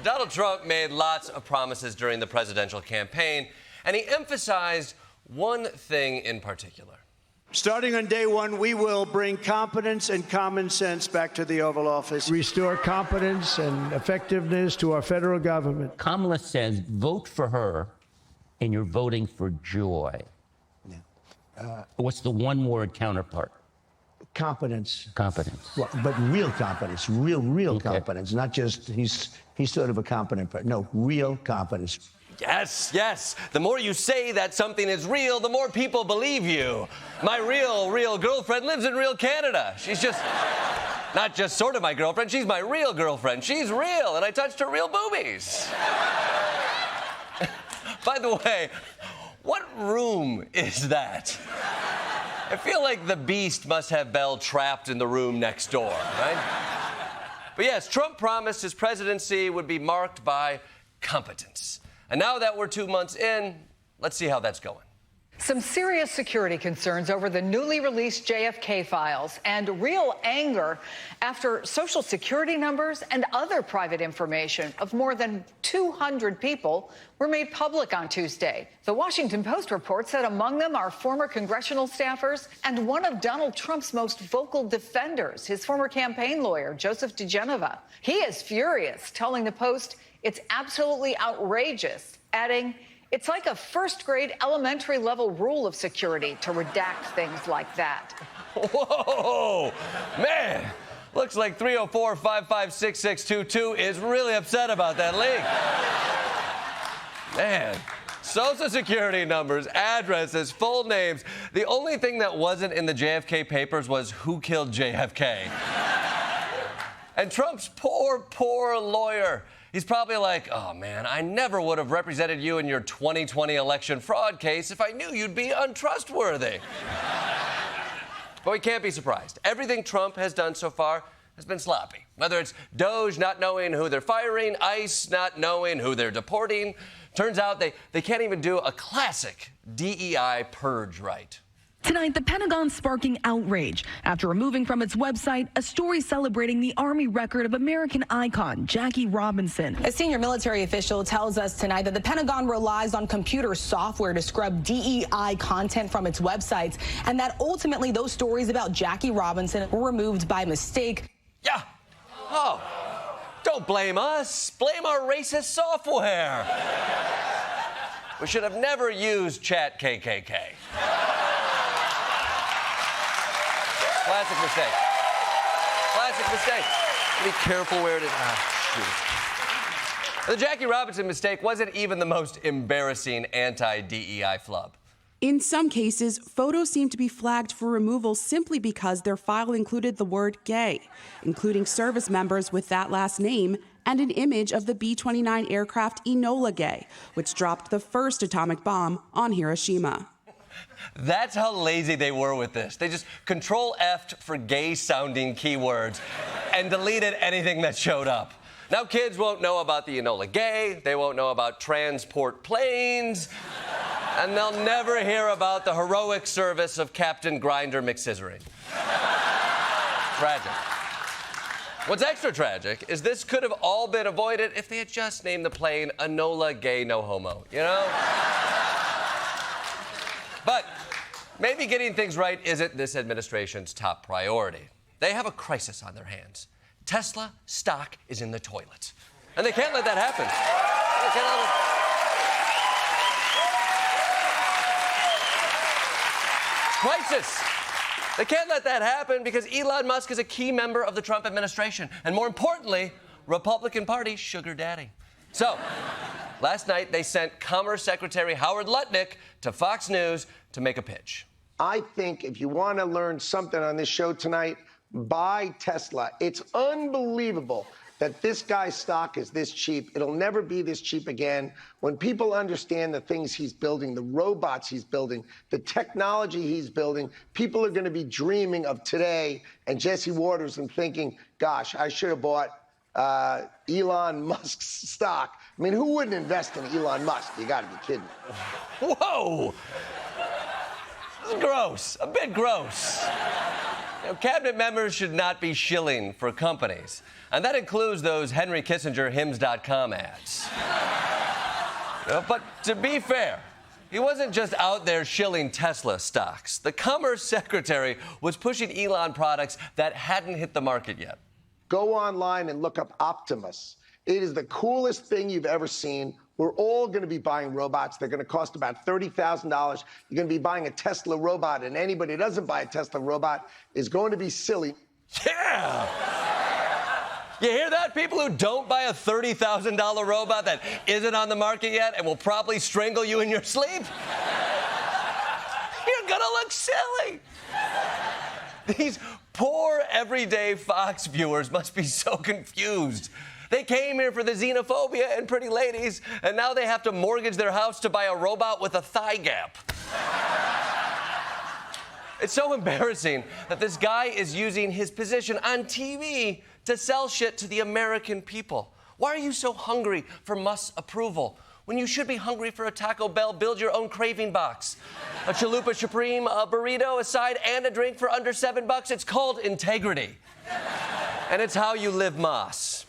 Donald Trump made lots of promises during the presidential campaign, and he emphasized one thing in particular. Starting on day one, we will bring competence and common sense back to the Oval Office. Restore competence and effectiveness to our federal government. Kamala says, vote for her, and you're voting for joy. Yeah. What's the one-word counterpart? Competence. Competence. Well, but real competence, real competence, not just he's sort of a competent, but no, real competence. Yes. The more you say that something is real, the more people believe you. My real girlfriend lives in real Canada. She's just, not just sort of my girlfriend, she's my real girlfriend. She's real, and I touched her real boobies. By the way, what room is that? I feel like the beast must have Belle trapped in the room next door, right? But yes, Trump promised his presidency would be marked by competence. And now that we're 2 months in, let's see how that's going. Some serious security concerns over the newly released JFK files and real anger after Social Security numbers and other private information of more than 200 people were made public on Tuesday. The Washington Post report said among them are former congressional staffers and one of Donald Trump's most vocal defenders, his former campaign lawyer, Joseph DeGeneva. He is furious, telling the Post it's absolutely outrageous, adding, it's like a first-grade elementary level rule of security to redact things like that. Whoa, man. Looks like 304-556-6622 is really upset about that leak. Man, Social Security numbers, addresses, full names. The only thing that wasn't in the JFK papers was who killed JFK. And Trump's poor lawyer. He's probably like, oh, man, I never would have represented you in your 2020 election fraud case if I knew you'd be untrustworthy. But we can't be surprised. Everything Trump has done so far has been sloppy. Whether it's DOJ not knowing who they're firing, ICE not knowing who they're deporting. Turns out they can't even do a classic DEI purge right. Tonight, the Pentagon sparking outrage after removing from its website a story celebrating the Army record of American icon Jackie Robinson. A senior military official tells us tonight that the Pentagon relies on computer software to scrub DEI content from its websites, and that ultimately those stories about Jackie Robinson were removed by mistake. Yeah. Oh, don't blame us. Blame our racist software. We should have never used Chat KKK. Classic mistake. Be careful where it is. The Jackie Robinson mistake wasn't even the most embarrassing anti-DEI flub. In some cases, photos seem to be flagged for removal simply because their file included the word gay, including service members with that last name and an image of the B-29 aircraft Enola gay, which dropped the first atomic bomb on Hiroshima. That's how lazy they were with this. They just Control-F'd for gay-sounding keywords and deleted anything that showed up. Now kids won't know about the Enola gay, they won't know about transport planes, and they'll never hear about the heroic service of Captain Grinder McScissoring. Tragic. What's extra tragic is this could have all been avoided if they had just named the plane Enola gay no homo, you know? But maybe getting things right isn't this administration's top priority. They have a crisis on their hands. Tesla stock is in the toilet. And they can't let that happen. Crisis. They can't let that happen because Elon Musk is a key member of the Trump administration. And more importantly, Republican Party sugar daddy. So, last night, they sent Commerce Secretary Howard Lutnick to Fox News to make a pitch. I think if you want to learn something on this show tonight, buy Tesla. It's unbelievable that this guy's stock is this cheap. It'll never be this cheap again. When people understand the things he's building, the robots he's building, the technology he's building, people are going to be dreaming of today and Jesse Waters and thinking, gosh, I should have bought Elon Musk's stock. I mean, who wouldn't invest in Elon Musk? You got to be kidding me. Whoa! This is gross. A bit gross. Cabinet members should not be shilling for companies. And that includes those Henry Kissinger Hims.com ads. But to be fair, he wasn't just out there shilling Tesla stocks. The Commerce Secretary was pushing Elon products that hadn't hit the market yet. Go online and look up Optimus. It is the coolest thing you've ever seen. We're all going to be buying robots. They're going to cost about $30,000. You're going to be buying a Tesla robot, and anybody who doesn't buy a Tesla robot is going to be silly. Yeah! You hear that? People who don't buy a $30,000 robot that isn't on the market yet and will probably strangle you in your sleep? You're gonna look silly. These poor everyday Fox viewers must be so confused. They came here for the xenophobia and pretty ladies, and now they have to mortgage their house to buy a robot with a thigh gap. It's so embarrassing that this guy is using his position on TV to sell shit to the American people. Why are you so hungry for Musk's approval when you should be hungry for a Taco Bell build your own craving box? A Chalupa Supreme, a burrito, a side, and a drink for under $7. It's called integrity. And it's how you live Moss.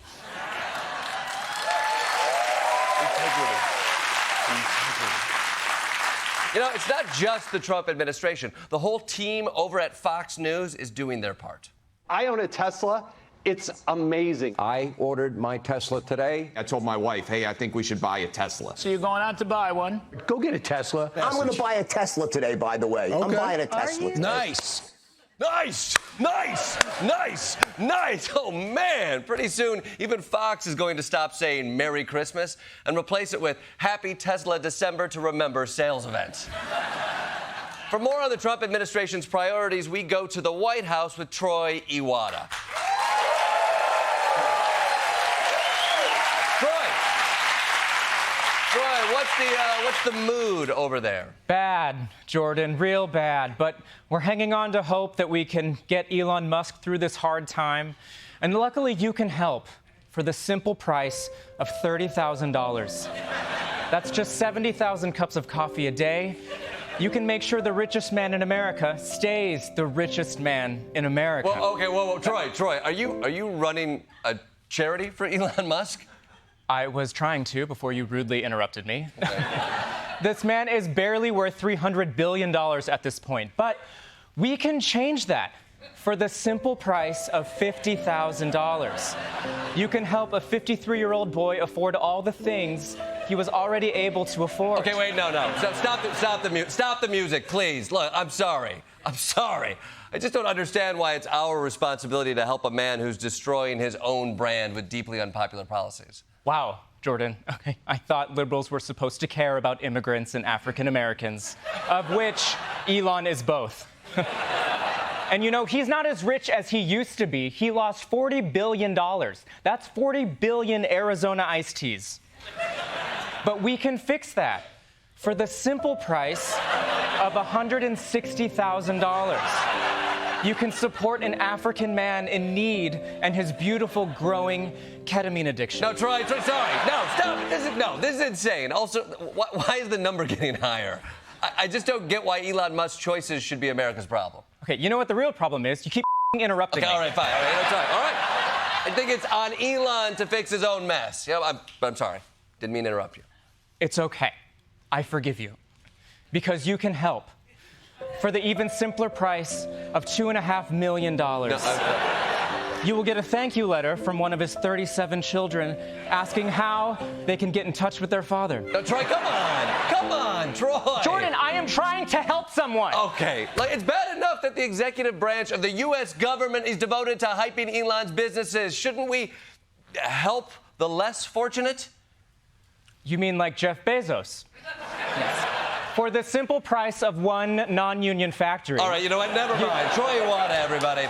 Integrity. You know, it's not just the Trump administration. The whole team over at Fox News is doing their part. I own a Tesla. It's amazing. I ordered my Tesla today. I told my wife, hey, I think we should buy a Tesla. So you're going out to buy one? Go get a Tesla. I'm going to buy a Tesla today, by the way. Okay. I'm buying a Tesla today. Nice. Nice, nice, nice, nice. Oh, man. Pretty soon, even Fox is going to stop saying Merry Christmas and replace it with Happy Tesla December to Remember sales event. For more on the Trump administration's priorities, we go to the White House with Troy Iwata. Troy, what's the mood over there? Bad, Jordan, real bad. But we're hanging on to hope that we can get Elon Musk through this hard time. And luckily, you can help for the simple price of $30,000. That's just 70,000 cups of coffee a day. You can make sure the richest man in America stays the richest man in America. Well, okay, whoa, Troy, are you running a charity for Elon Musk? I was trying to before you rudely interrupted me. This man is barely worth $300 billion at this point, but we can change that for the simple price of $50,000. You can help a 53-year-old boy afford all the things he was already able to afford. Okay, wait, no. Stop the music, please. Look, I'm sorry. I just don't understand why it's our responsibility to help a man who's destroying his own brand with deeply unpopular policies. Wow, Jordan. Okay, I thought liberals were supposed to care about immigrants and African Americans, of which Elon is both. And you know, he's not as rich as he used to be. He lost $40 billion. That's 40 billion Arizona iced teas. But we can fix that for the simple price of $160,000. You can support an African man in need and his beautiful growing ketamine addiction. No, Troy, sorry. No, stop. This is insane. Also, why is the number getting higher? I just don't get why Elon Musk's choices should be America's problem. Okay, you know what the real problem is? You keep interrupting me. All right, fine. All right. I think it's on Elon to fix his own mess. Yeah, I'm sorry. Didn't mean to interrupt you. It's okay. I forgive you. Because you can help. For the even simpler price of $2.5 million. You will get a thank you letter from one of his 37 children asking how they can get in touch with their father. No, Troy, come on, Troy. Jordan, I am trying to help someone. Okay, it's bad enough that the executive branch of the U.S. government is devoted to hyping Elon's businesses. Shouldn't we help the less fortunate? You mean like Jeff Bezos? Yes. For the simple price of one non-union factory. All right, you know what? Never mind. Troy Iwata, everybody.